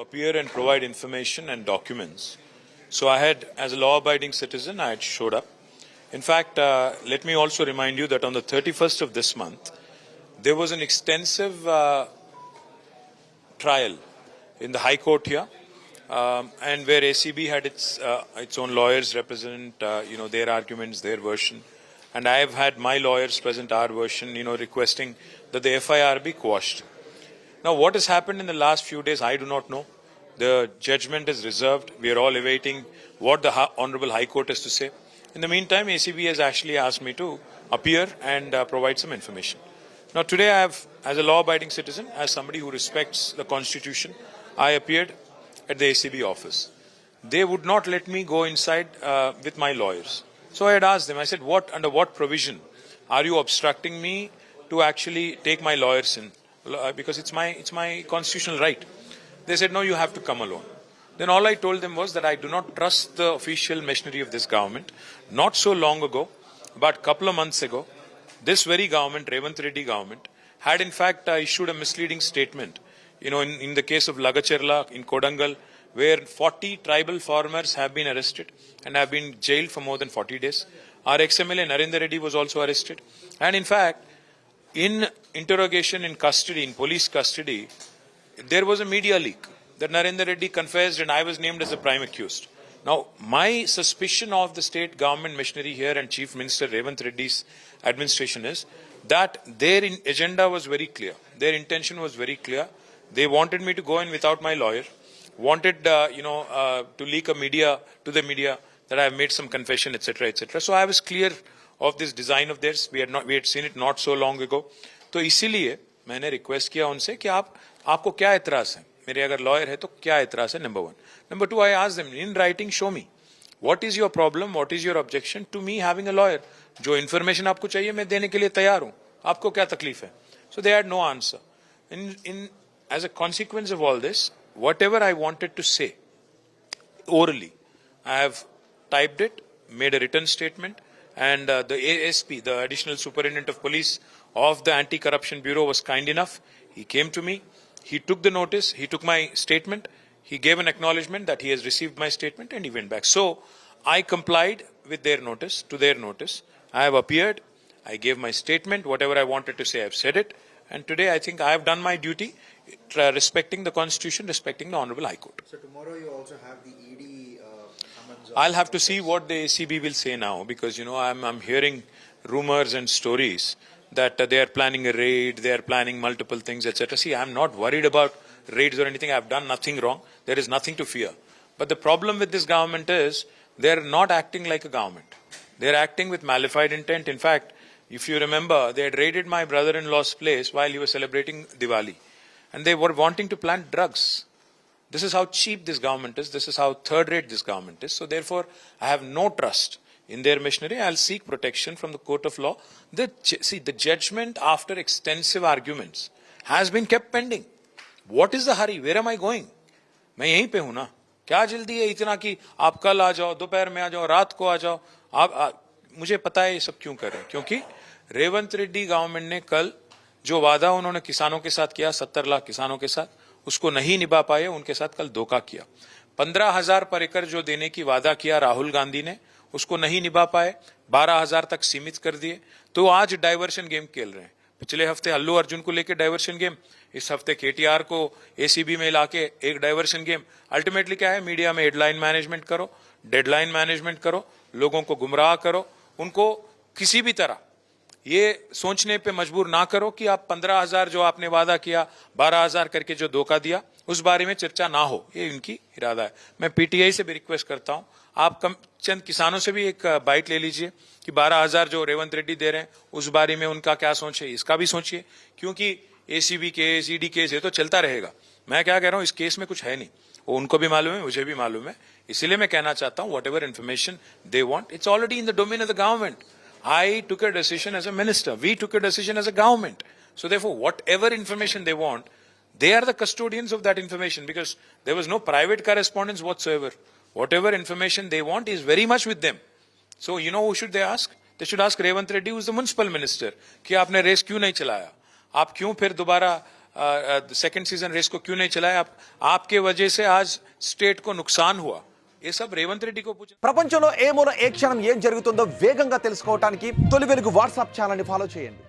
appear and provide information and documents. So I had, as a law-abiding citizen, I had showed up. In fact, let me also remind you that on the 31st of this month, there was an extensive trial in the High Court here, and where ACB had its own lawyers represent, their arguments, their version. And I have had my lawyers present our version, requesting that the FIR be quashed. Now, what has happened in the last few days, I do not know. The judgment is reserved. We are all awaiting what the Honorable High Court has to say. In the meantime, ACB has actually asked me to appear and provide some information. Now, today I have, as a law-abiding citizen, as somebody who respects the Constitution, I appeared at the ACB office. They would not let me go inside with my lawyers. So I had asked them, I said, under what provision are you obstructing me to actually take my lawyers in? Because it's my constitutional right. They said, no, you have to come alone. Then all I told them was that I do not trust the official machinery of this government. Not so long ago, but a couple of months ago, this very government, Revanth Reddy government, had in fact issued a misleading statement. In the case of Lagacherla in Kodangal, where 40 tribal farmers have been arrested and have been jailed for more than 40 days. Our ex-MLA Narendra Reddy was also arrested. And in fact, in interrogation in custody, in police custody, there was a media leak that Narendra Reddy confessed and I was named as the prime accused. Now, my suspicion of the state government machinery here and Chief Minister Revanth Reddy's administration is that their agenda was very clear. Their intention was very clear. They wanted me to go in without my lawyer, wanted, to leak to the media that I have made some confession, etc., etc. So I was clear of this design of theirs. We had seen it not so long ago. तो इसीलिए मैंने request किया उनसे कि आपको क्या एतराज है, मेरे अगर लॉयर है तो क्या एतराज है, number 1. Number 2, I asked them in writing, show me what is your problem, what is your objection to me having a lawyer. जो information आपको चाहिए मैं देने के लिए तैयार हूँ, आपको क्या तकलीफ है. So they had no answer. As a consequence of all this, whatever I wanted to say orally, I have typed it, made a written statement, and the ASP, the Additional Superintendent of Police of the Anti-Corruption Bureau, was kind enough. He came to me, he took the notice, he took my statement, he gave an acknowledgement that he has received my statement, and he went back. So I complied with their notice, to their notice. I have appeared, I gave my statement, whatever I wanted to say, I have said it. And today I think I have done my duty, respecting the Constitution, respecting the Honorable High Court. So tomorrow you also have the ED summons. I'll have to see what the ACB will say now, because I'm hearing rumors and stories that they are planning a raid, they are planning multiple things, etc. See, I'm not worried about raids or anything. I've done nothing wrong. There is nothing to fear. But the problem with this government is they're not acting like a government. They're acting with malified intent. In fact, if you remember, they had raided my brother-in-law's place while he was celebrating Diwali. And they were wanting to plant drugs. This is how cheap this government is. This is how third-rate this government is. So therefore, I have no trust in their machinery. I'll seek protection from the court of law. The judgment, after extensive arguments, has been kept pending. What is the hurry? Where am I going? मैं यहीं पे हूं ना. क्या जल्दी है इतना कि आप कल आ जाओ, दोपहर में आ जाओ, रात को आ जाओ. मुझे पता है ये सब क्यों कर रहे हैं. क्योंकि रेवंत रेड्डी गवर्नमेंट ने कल जो वादा उन्होंने किसानों के साथ किया, 70 लाख किसानों के साथ, उसको नहीं निभा पाए. उनके साथ कल धोखा किया. 15,000 पर एकड़ जो देने की वादा किया राहुल गांधी ने, उसको नहीं निभा पाए. 12,000 तक सीमित कर दिए. तो आज डाइवर्शन गेम खेल रहे हैं. पिछले हफ्ते अल्लू अर्जुन को लेकर डाइवर्शन गेम, इस हफ्ते केटीआर को एसीबी में लाके एक डाइवर्शन गेम. अल्टीमेटली क्या है, मीडिया में हेडलाइन मैनेजमेंट करो, डेडलाइन मैनेजमेंट करो, लोगों को गुमराह करो, उनको किसी भी तरह ये सोचने पे मजबूर ना करो कि आप 15,000 जो आपने वादा किया, 12,000 करके जो धोखा दिया, उस बारे में चर्चा ना हो. ये इनकी इरादा है. मैं पीटीआई से भी रिक्वेस्ट करता हूं, आप चंद किसानों से भी एक बाइट ले लीजिए कि 12,000 जो रेवंत रेड्डी दे रहे हैं उस बारे में उनका क्या सोच है, इसका भी सोचिए. क्योंकि एसीबी केस, ईडी केस ये तो चलता रहेगा. मैं क्या कह रहा हूं, इस केस में कुछ है नहीं. वो उनको भी मालूम है, मुझे भी मालूम है. इसीलिए मैं कहना चाहता हूं, whatever information they want, it's already in the domain of the government. I took a decision as a minister. We took a decision as a government. So therefore, whatever information they want, they are the custodians of that information, because there was no private correspondence whatsoever. Whatever information they want is very much with them. So you know who should they ask? They should ask Revanth Reddy, who is the municipal minister, कि आपने race क्यों नहीं चलाया, आप क्यों फिर दोबारा second season race को क्यों नहीं चलाया, आपके वजह से आज स्टेट को नुकसान हुआ, ये सब रेवंत रेड्डी को पूछा। ప్రపంచంలో ఏ మూల ఏ క్షణం ఏం జరుగుతుందో వేగంగా తెలుసుకోవడానికి తొలి వెలుగు వాట్సాప్ ఛానల్ ని ఫాలో చేయండి.